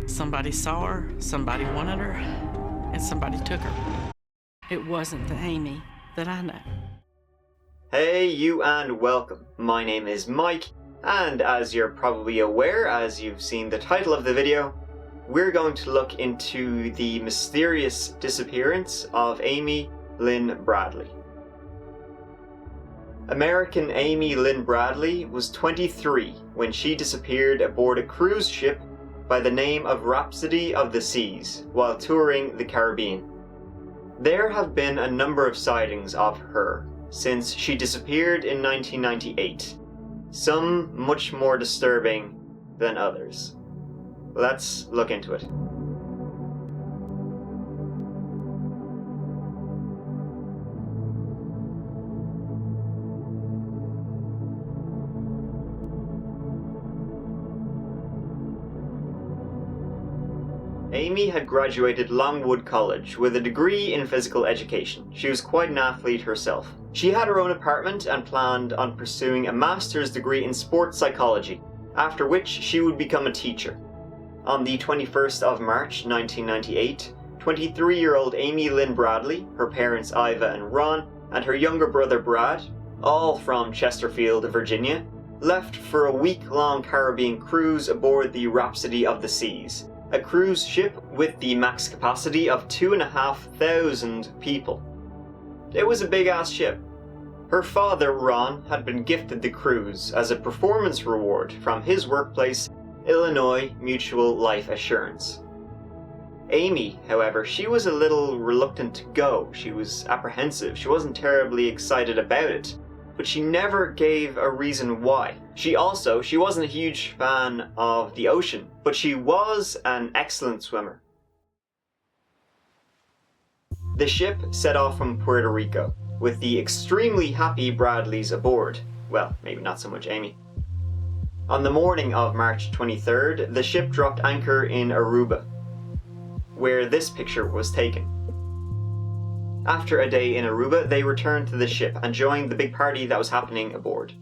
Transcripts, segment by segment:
Somebody saw her, somebody wanted her, and somebody took her. It wasn't the Amy that I know. Hey you and welcome. My name is Mike, and as you're probably aware, as you've seen the title of the video, we're going to look into the mysterious disappearance of Amy Lynn Bradly. American Amy Lynn Bradly was 23 when she disappeared aboard a cruise ship by the name of Rhapsody of the Seas while touring the Caribbean. There have been a number of sightings of her since she disappeared in 1998, some much more disturbing than others. Let's look into it. Amy had graduated Longwood College with a degree in physical education. She was quite an athlete herself. She had her own apartment and planned on pursuing a master's degree in sports psychology, after which she would become a teacher. On the 21st of March 1998, 23-year-old Amy Lynn Bradly, her parents Iva and Ron, and her younger brother Brad, all from Chesterfield, Virginia, left for a week-long Caribbean cruise aboard the Rhapsody of the Seas, a cruise ship with the max capacity of 2,500 people. It was a big-ass ship. Her father, Ron, had been gifted the cruise as a performance reward from his workplace, Illinois Mutual Life Assurance. Amy, however, she was a little reluctant to go. She was apprehensive. She wasn't terribly excited about it, but she never gave a reason why. She wasn't a huge fan of the ocean, but she was an excellent swimmer. The ship set off from Puerto Rico, with the extremely happy Bradleys aboard. Well, maybe not so much Amy. On the morning of March 23rd, the ship dropped anchor in Aruba, where this picture was taken. After a day in Aruba, they returned to the ship and joined the big party that was happening aboard.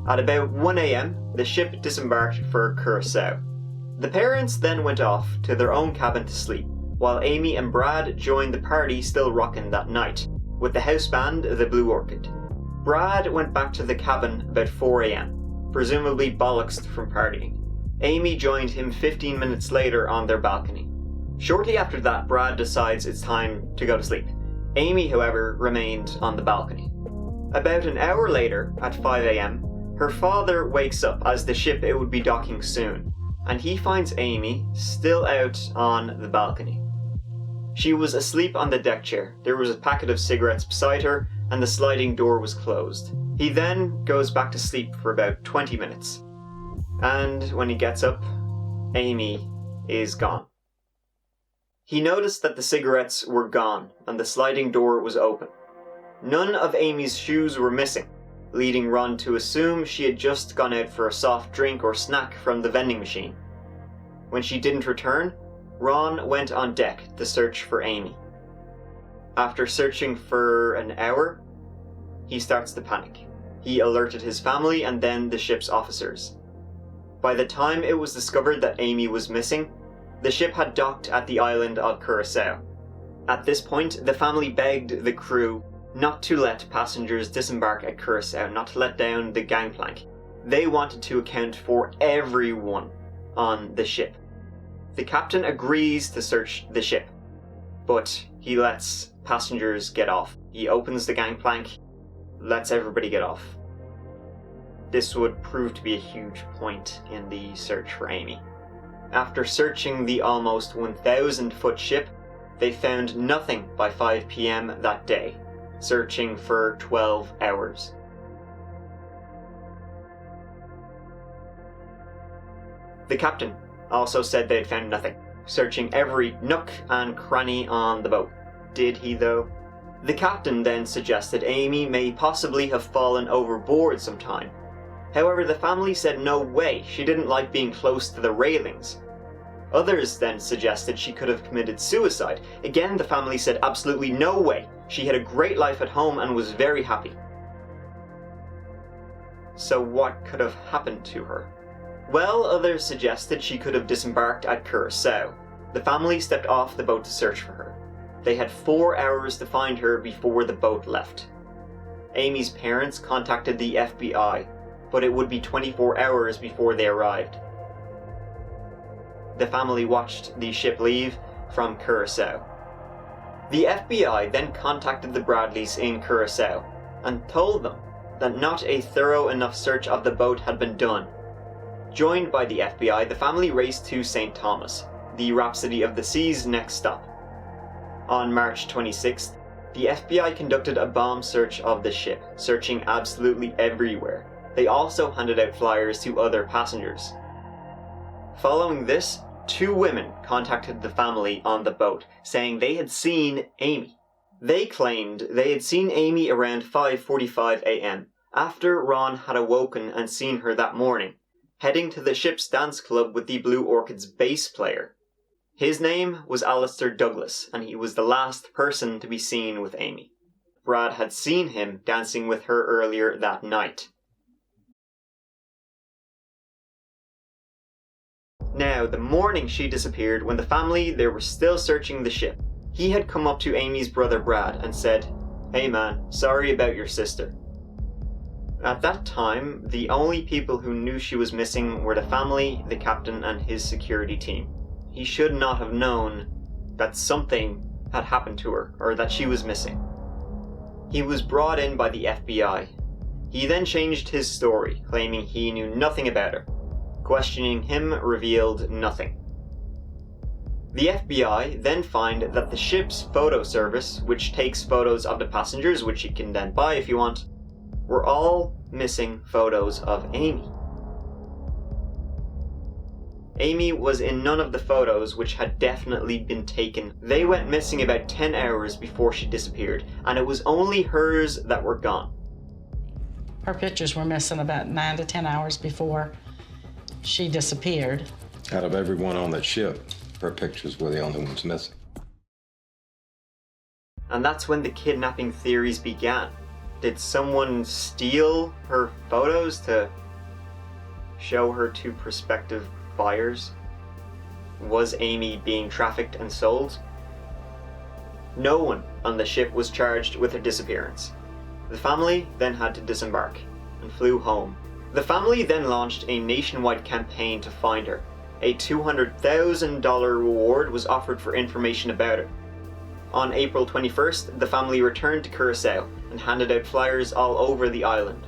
At about 1 a.m, the ship disembarked for Curacao. The parents then went off to their own cabin to sleep, while Amy and Brad joined the party still rocking that night, with the house band The Blue Orchid. Brad went back to the cabin about 4 a.m, presumably bollocksed from partying. Amy joined him 15 minutes later on their balcony. Shortly after that, Brad decides it's time to go to sleep. Amy, however, remained on the balcony. About an hour later, at 5 a.m, her father wakes up as the ship it would be docking soon, and he finds Amy still out on the balcony. She was asleep on the deck chair. There was a packet of cigarettes beside her, and the sliding door was closed. He then goes back to sleep for about 20 minutes. And when he gets up, Amy is gone. He noticed that the cigarettes were gone and the sliding door was open. None of Amy's shoes were missing, leading Ron to assume she had just gone out for a soft drink or snack from the vending machine. When she didn't return, Ron went on deck to search for Amy. After searching for an hour, he starts to panic. He alerted his family and then the ship's officers. By the time it was discovered that Amy was missing, the ship had docked at the island of Curacao. At this point, the family begged the crew not to let passengers disembark at Curacao, not to let down the gangplank. They wanted to account for everyone on the ship. The captain agrees to search the ship, but he lets passengers get off. He opens the gangplank, lets everybody get off. This would prove to be a huge point in the search for Amy. After searching the almost 1,000-foot ship, they found nothing by 5 p.m. that day, searching for 12 hours. The captain also said they had found nothing, searching every nook and cranny on the boat. Did he though? The captain then suggested Amy may possibly have fallen overboard sometime. However, the family said no way, she didn't like being close to the railings. Others then suggested she could have committed suicide. Again, the family said absolutely no way. She had a great life at home and was very happy. So what could have happened to her? While others suggested she could have disembarked at Curacao, the family stepped off the boat to search for her. They had 4 hours to find her before the boat left. Amy's parents contacted the FBI, but it would be 24 hours before they arrived. The family watched the ship leave from Curacao. The FBI then contacted the Bradleys in Curacao and told them that not a thorough enough search of the boat had been done. Joined by the FBI, the family raced to St. Thomas, the Rhapsody of the Sea's next stop. On March 26th, the FBI conducted a bomb search of the ship, searching absolutely everywhere. They also handed out flyers to other passengers. Following this, 2 women contacted the family on the boat, saying they had seen Amy. They claimed they had seen Amy around 5:45 a.m., after Ron had awoken and seen her that morning, heading to the ship's dance club with the Blue Orchid's bass player. His name was Alistair Douglas, and he was the last person to be seen with Amy. Brad had seen him dancing with her earlier that night. Now, the morning she disappeared, when the family they were still searching the ship, he had come up to Amy's brother Brad and said, "Hey man, sorry about your sister." At that time, the only people who knew she was missing were the family, the captain, and his security team. He should not have known that something had happened to her, or that she was missing. He was brought in by the FBI. He then changed his story, claiming he knew nothing about her. Questioning him revealed nothing. The FBI then find that the ship's photo service, which takes photos of the passengers, which you can then buy if you want, were all missing photos of Amy. Amy was in none of the photos, which had definitely been taken. They went missing about 10 hours before she disappeared, and it was only hers that were gone. Her pictures were missing about 9 to 10 hours before she disappeared. Out of everyone on that ship, her pictures were the only ones missing. And that's when the kidnapping theories began. Did someone steal her photos to show her to prospective buyers? Was Amy being trafficked and sold? No one on the ship was charged with her disappearance. The family then had to disembark and flew home. The family then launched a nationwide campaign to find her. A $200,000 reward was offered for information about her. On April 21st, the family returned to Curacao and handed out flyers all over the island.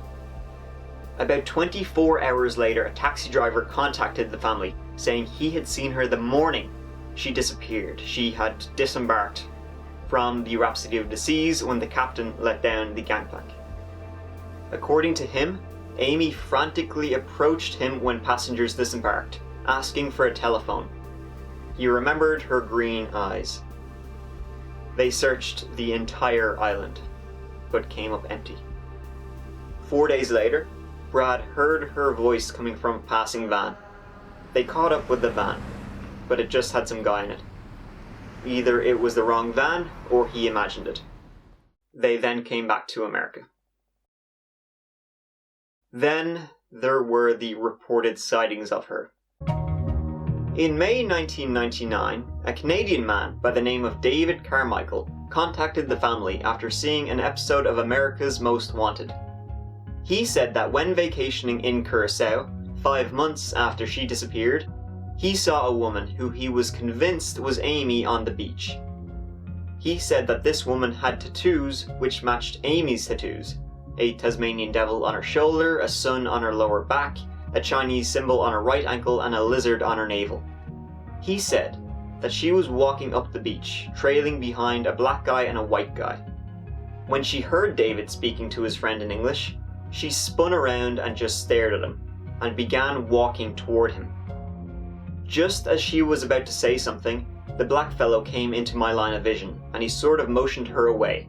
About 24 hours later, a taxi driver contacted the family, saying he had seen her the morning she disappeared. She had disembarked from the Rhapsody of the Seas when the captain let down the gangplank. According to him, Amy frantically approached him when passengers disembarked, asking for a telephone. He remembered her green eyes. They searched the entire island, but came up empty. 4 days later, Brad heard her voice coming from a passing van. They caught up with the van, but it just had some guy in it. Either it was the wrong van, or he imagined it. They then came back to America. Then there were the reported sightings of her. In May 1999, a Canadian man by the name of David Carmichael contacted the family after seeing an episode of America's Most Wanted. He said that when vacationing in Curacao, 5 months after she disappeared, he saw a woman who he was convinced was Amy on the beach. He said that this woman had tattoos which matched Amy's tattoos. A Tasmanian devil on her shoulder, a sun on her lower back, a Chinese symbol on her right ankle, and a lizard on her navel. He said that she was walking up the beach, trailing behind a black guy and a white guy. When she heard David speaking to his friend in English, she spun around and just stared at him, and began walking toward him. Just as she was about to say something, the black fellow came into my line of vision, and he sort of motioned her away.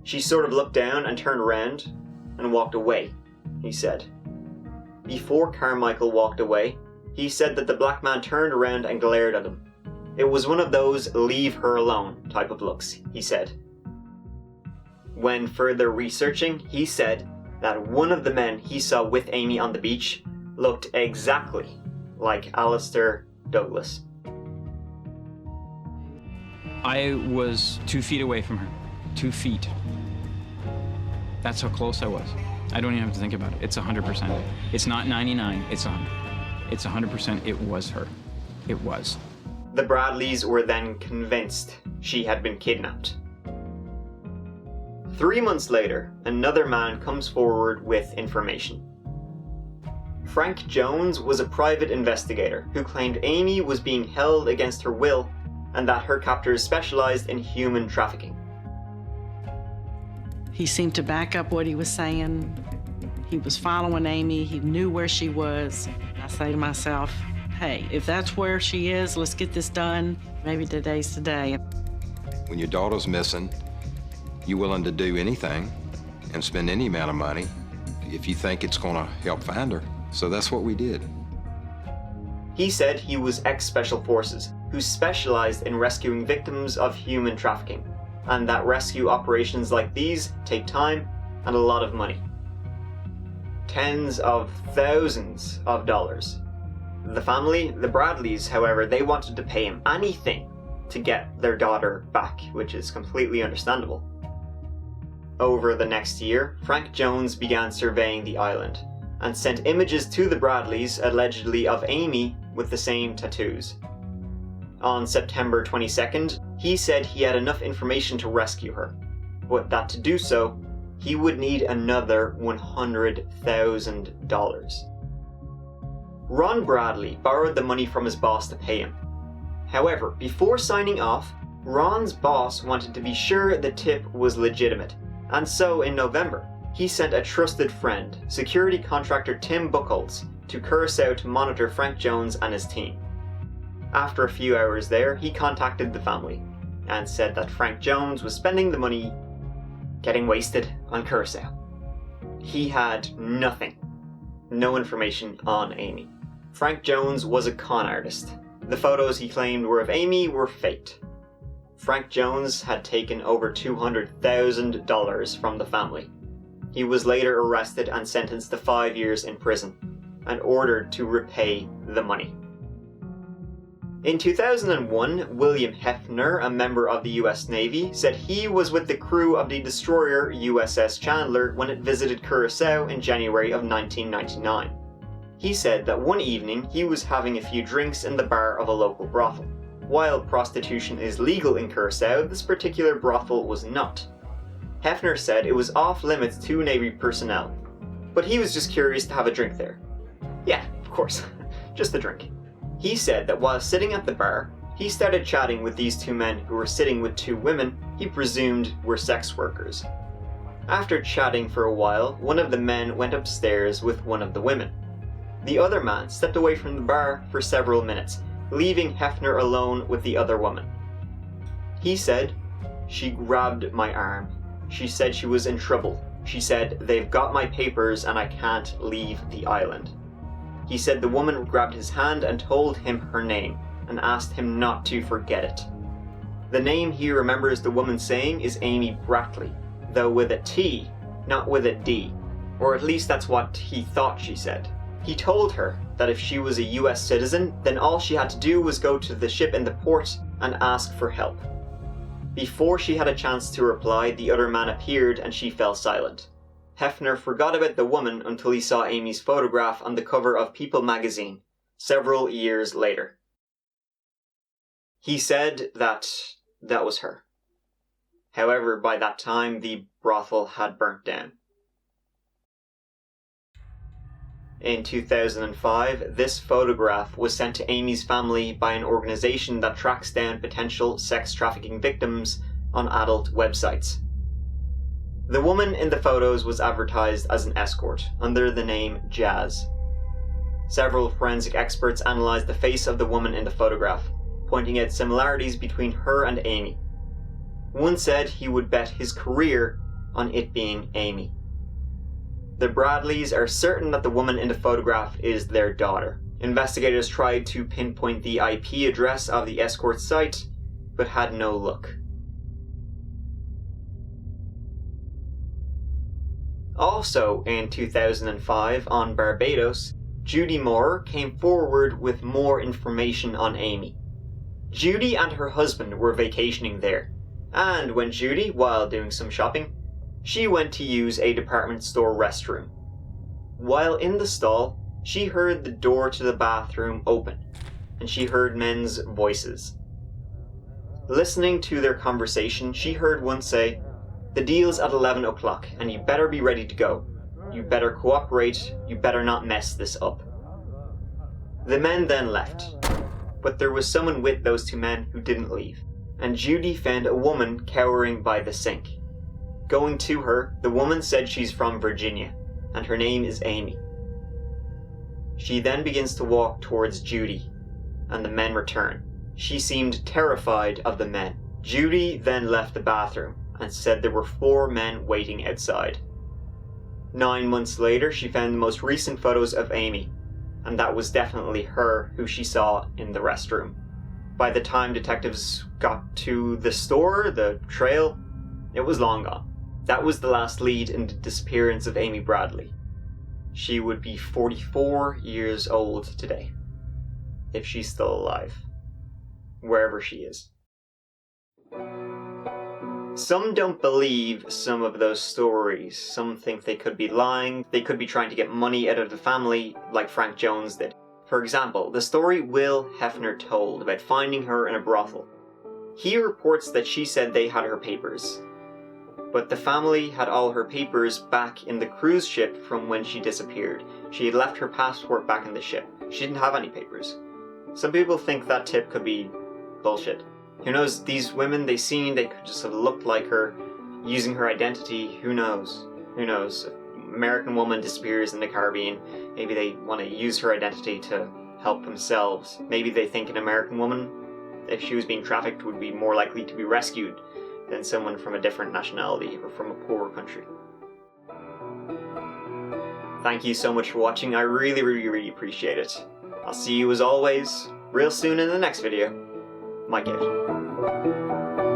She sort of looked down and turned around and walked away, he said. Before Carmichael walked away, he said that the black man turned around and glared at him. It was one of those leave her alone type of looks, he said. When further researching, he said that one of the men he saw with Amy on the beach looked exactly like Alistair Douglas. I was 2 feet away from her. 2 feet. That's how close I was. I don't even have to think about it. It's 100%. It's not 99, it's 100. It's 100%, it was her. It was. The Bradleys were then convinced she had been kidnapped. 3 months later, another man comes forward with information. Frank Jones was a private investigator who claimed Amy was being held against her will and that her captors specialized in human trafficking. He seemed to back up what he was saying. He was following Amy. He knew where she was. I say to myself, hey, if that's where she is, let's get this done. Maybe today's the day. When your daughter's missing, you're willing to do anything and spend any amount of money if you think it's going to help find her. So that's what we did. He said he was ex-Special Forces who specialized in rescuing victims of human trafficking, and that rescue operations like these take time and a lot of money. Tens of thousands of dollars. The family, the Bradleys, however, they wanted to pay him anything to get their daughter back, which is completely understandable. Over the next year, Frank Jones began surveying the island and sent images to the Bradleys, allegedly of Amy with the same tattoos. On September 22nd, he said he had enough information to rescue her, but that to do so, he would need another $100,000. Ron Bradley borrowed the money from his boss to pay him. However, before signing off, Ron's boss wanted to be sure the tip was legitimate, and so in November, he sent a trusted friend, security contractor Tim Buchholz, to Curacao to monitor Frank Jones and his team. After a few hours there, he contacted the family and said that Frank Jones was spending the money getting wasted on Curacao. He had nothing, no information on Amy. Frank Jones was a con artist. The photos he claimed were of Amy were faked. Frank Jones had taken over $200,000 from the family. He was later arrested and sentenced to 5 years in prison and ordered to repay the money. In 2001, William Hefner, a member of the US Navy, said he was with the crew of the destroyer USS Chandler when it visited Curacao in January of 1999. He said that one evening he was having a few drinks in the bar of a local brothel. While prostitution is legal in Curacao, this particular brothel was not. Hefner said it was off limits to Navy personnel, but he was just curious to have a drink there. Yeah, of course, just a drink. He said that while sitting at the bar, he started chatting with these two men who were sitting with two women he presumed were sex workers. After chatting for a while, one of the men went upstairs with one of the women. The other man stepped away from the bar for several minutes, leaving Hefner alone with the other woman. He said, "She grabbed my arm. She said she was in trouble. She said, they've got my papers and I can't leave the island." He said the woman grabbed his hand and told him her name and asked him not to forget it. The name he remembers the woman saying is Amy Bradly, though with a T, not with a D. Or at least that's what he thought she said. He told her that if she was a US citizen, then all she had to do was go to the ship in the port and ask for help. Before she had a chance to reply, the other man appeared and she fell silent. Hefner forgot about the woman until he saw Amy's photograph on the cover of People magazine, several years later. He said that was her. However, by that time, the brothel had burnt down. In 2005, this photograph was sent to Amy's family by an organization that tracks down potential sex trafficking victims on adult websites. The woman in the photos was advertised as an escort under the name Jazz. Several forensic experts analysed the face of the woman in the photograph, pointing out similarities between her and Amy. One said he would bet his career on it being Amy. The Bradleys are certain that the woman in the photograph is their daughter. Investigators tried to pinpoint the IP address of the escort site, but had no luck. Also in 2005, on Barbados, Judy Moore came forward with more information on Amy. Judy and her husband were vacationing there, and when Judy, while doing some shopping, she went to use a department store restroom. While in the stall, she heard the door to the bathroom open, and she heard men's voices. Listening to their conversation, she heard one say, "The deal's at 11 o'clock, and you better be ready to go. You better cooperate, you better not mess this up." The men then left, but there was someone with those two men who didn't leave, and Judy found a woman cowering by the sink. Going to her, the woman said she's from Virginia, and her name is Amy. She then begins to walk towards Judy, and the men return. She seemed terrified of the men. Judy then left the bathroom and said there were 4 men waiting outside. 9 months later, she found the most recent photos of Amy, and that was definitely her who she saw in the restroom. By the time detectives got to the store, the trail, it was long gone. That was the last lead in the disappearance of Amy Bradly. She would be 44 years old today, if she's still alive, wherever she is. Some don't believe some of those stories. Some think they could be lying, they could be trying to get money out of the family, like Frank Jones did. For example, the story Will Hefner told about finding her in a brothel. He reports that she said they had her papers, but the family had all her papers back in the cruise ship from when she disappeared. She had left her passport back in the ship. She didn't have any papers. Some people think that tip could be bullshit. Who knows, these women they could just have looked like her, using her identity. Who knows? Who knows? If an American woman disappears in the Caribbean, maybe they want to use her identity to help themselves. Maybe they think an American woman, if she was being trafficked, would be more likely to be rescued than someone from a different nationality or from a poorer country. Thank you so much for watching. I really appreciate it. I'll see you as always real soon in the next video. Mike out.